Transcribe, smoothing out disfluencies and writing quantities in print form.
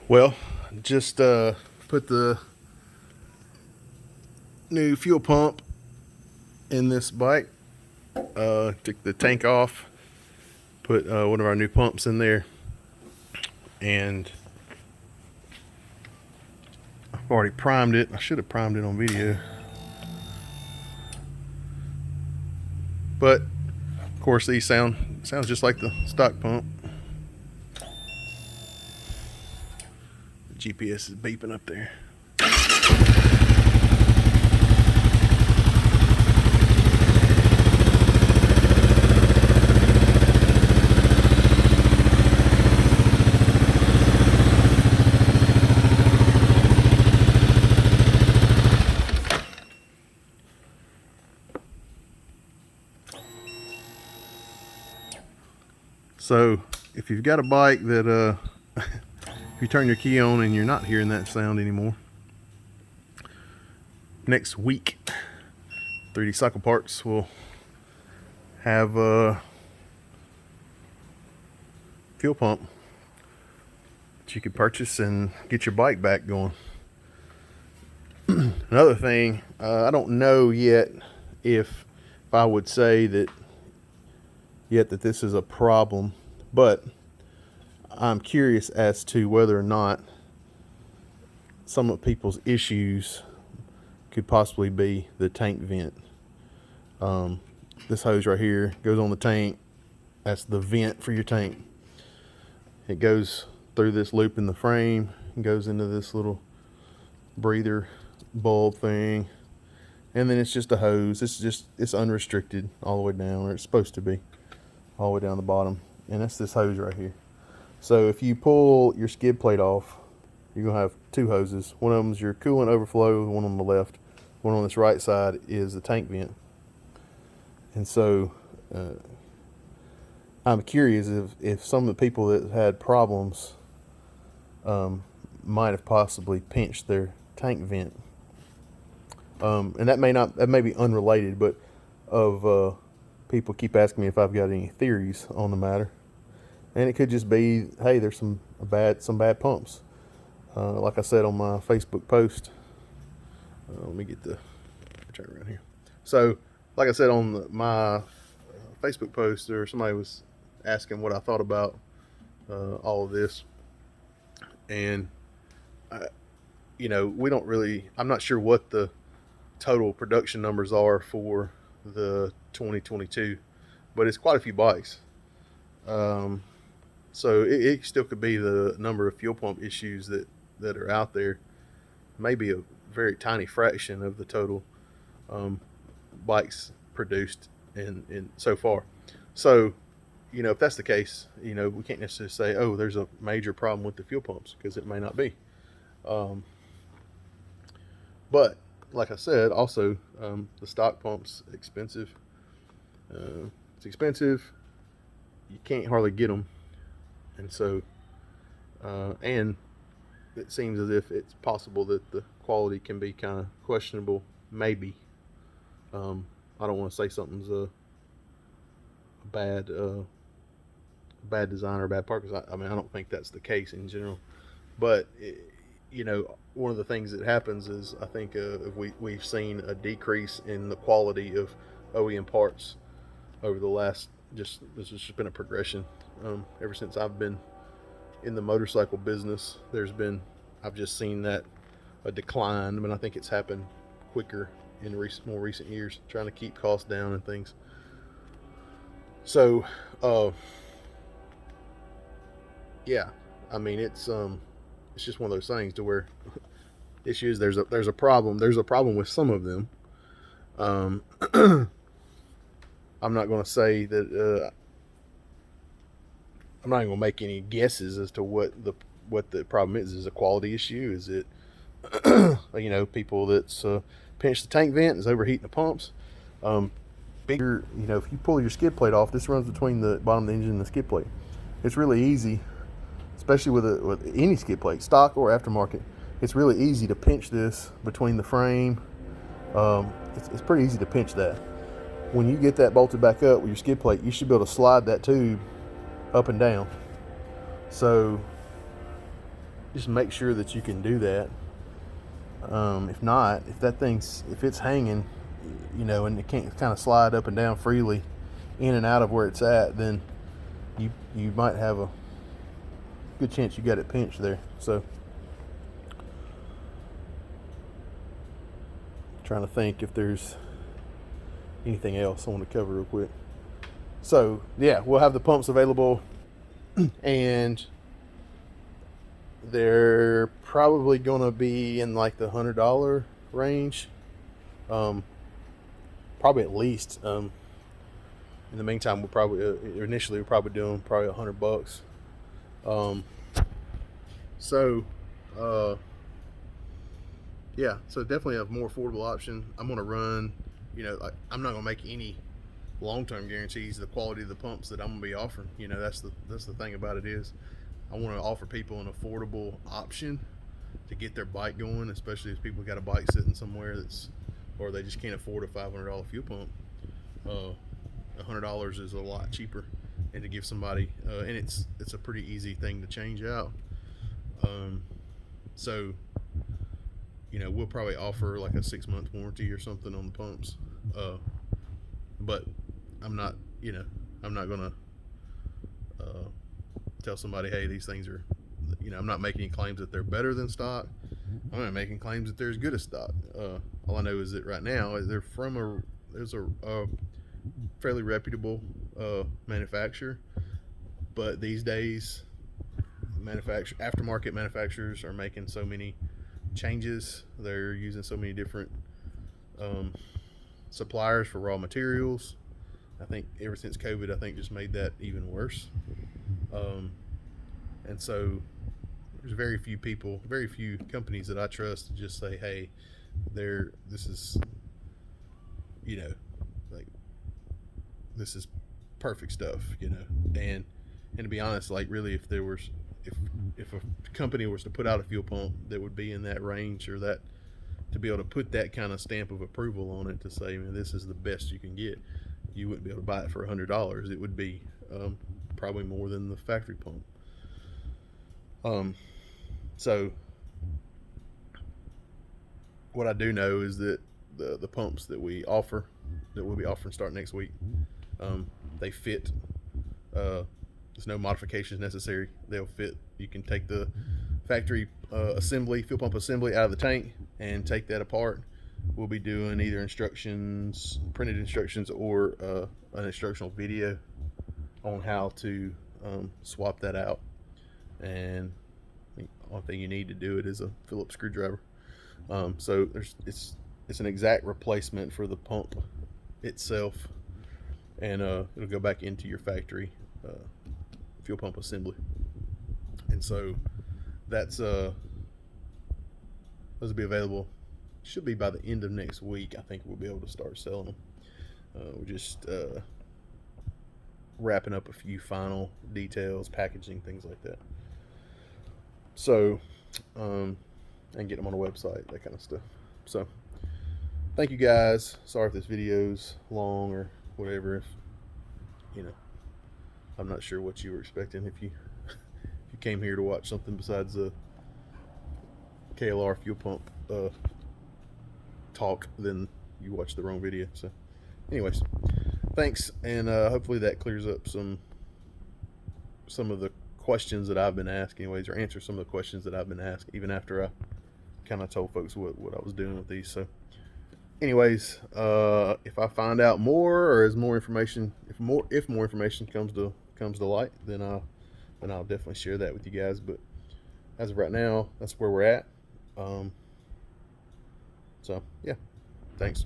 Well, just put the new fuel pump in this bike. Took the tank off, put one of our new pumps in there, and I've already primed it. I should have primed it on video, but of course these sounds just like the stock pump. The GPS is beeping up there. So if you've got a bike that if you turn your key on and you're not hearing that sound anymore, next week 3D Cycle Parts will have a fuel pump that you could purchase and get your bike back going. Another thing, I don't know yet if I would say that this is a problem, but I'm curious as to whether or not some of people's issues could possibly be the tank vent. This hose right here goes on the tank. That's the vent for your tank. It goes through this loop in the frame and goes into this little breather bulb thing, and then it's just a hose. It's unrestricted all the way down, or it's supposed to be all the way down the bottom, and that's this hose right here. So if you pull your skid plate off, you're gonna have two hoses. One of them is your coolant overflow, one on the left, one on this right side is the tank vent. And so I'm curious if some of the people that had problems might have possibly pinched their tank vent. And that may be unrelated, but people keep asking me if I've got any theories on the matter, and it could just be, hey, there's some bad pumps. Like I said on my Facebook post, let me get the turn around here. So, like I said on my Facebook post, or somebody was asking what I thought about all of this, and I'm not sure what the total production numbers are for the 2022, but it's quite a few bikes. So it still could be the number of fuel pump issues that are out there, maybe a very tiny fraction of the total bikes produced in so far. So, if that's the case, we can't necessarily say, oh, there's a major problem with the fuel pumps, because it may not be. But like I said, also the stock pump's expensive. It's expensive. You can't hardly get them, and so and it seems as if it's possible that the quality can be kind of questionable. Maybe I don't want to say something's a bad design or a bad part, because I don't think that's the case in general. But one of the things that happens is, I think we've seen a decrease in the quality of OEM parts over the last, this has just been a progression. Ever since I've been in the motorcycle business, I've just seen that a decline. I think it's happened quicker in more recent years, trying to keep costs down and things. So, yeah, it's just one of those things to where issues, there's a problem with some of them. I'm not going to say that I'm not even going to make any guesses as to what the problem is. Is it a quality issue? Is it people that's pinched the tank vent, is overheating the pumps? Bigger, if you pull your skid plate off, this runs between the bottom of the engine and the skid plate. It's really easy, especially with any skid plate, stock or aftermarket. It's really easy to pinch this between the frame. It's pretty easy to pinch that. When you get that bolted back up with your skid plate, you should be able to slide that tube up and down. So just make sure that you can do that. If not, if it's hanging, you know, and it can't kind of slide up and down freely in and out of where it's at, then you might have a good chance you got it pinched there. So trying to think if there's anything else I want to cover real quick. So yeah, we'll have the pumps available, and they're probably gonna be in like the $100 range, probably at least. In the meantime, we'll probably initially we're probably doing probably $100. So yeah, so definitely a more affordable option. I'm gonna run, you know, like, I'm not gonna make any long-term guarantees the quality of the pumps that I'm gonna be offering. You know, that's the thing about it is I want to offer people an affordable option to get their bike going, especially if people got a bike sitting somewhere or they just can't afford a $500 fuel pump. $100 is a lot cheaper, and to give somebody, and it's a pretty easy thing to change out. So, you know, we'll probably offer like a 6-month warranty or something on the pumps. But I'm not gonna tell somebody, hey, these things are, you know, I'm not making claims that they're better than stock. I'm not making claims that they're as good as stock. All I know is that right now there's a fairly reputable manufacturer, but these days aftermarket manufacturers are making so many changes. They're using so many different suppliers for raw materials. I think ever since COVID, I think just made that even worse. And so there's very few companies that I trust to just say, hey, this is, you know, like, this is perfect stuff, you know. And to be honest, like, really, if a company was to put out a fuel pump that would be in that range, or that, to be able to put that kind of stamp of approval on it to say, man, this is the best you can get, you wouldn't be able to buy it for $100. It would be probably more than the factory pump. So what I do know is that the pumps that we'll be offering start next week, they fit. There's no modifications necessary. They'll fit. You can take the factory fuel pump assembly out of the tank and take that apart. We'll be doing either printed instructions, or an instructional video on how to swap that out. And the only thing you need to do it is a Phillips screwdriver. So it's an exact replacement for the pump itself, and it'll go back into your factory fuel pump assembly. And so those will be available. Should be by the end of next week. I think we'll be able to start selling them. We're just wrapping up a few final details, packaging, things like that. So, and get them on the website, that kind of stuff. So, thank you guys. Sorry if this video's long or whatever. If, you know, I'm not sure what you were expecting. If you came here to watch something besides a KLR fuel pump talk, then you watched the wrong video. So, anyways, thanks, and hopefully that clears up some of the questions that I've been asked, anyways, or answer some of the questions that I've been asked, even after I kind of told folks what I was doing with these. So, anyways, if I find out more, or as more information, if more information comes to light, then I'll definitely share that with you guys. But as of right now, that's where we're at. So yeah, thanks.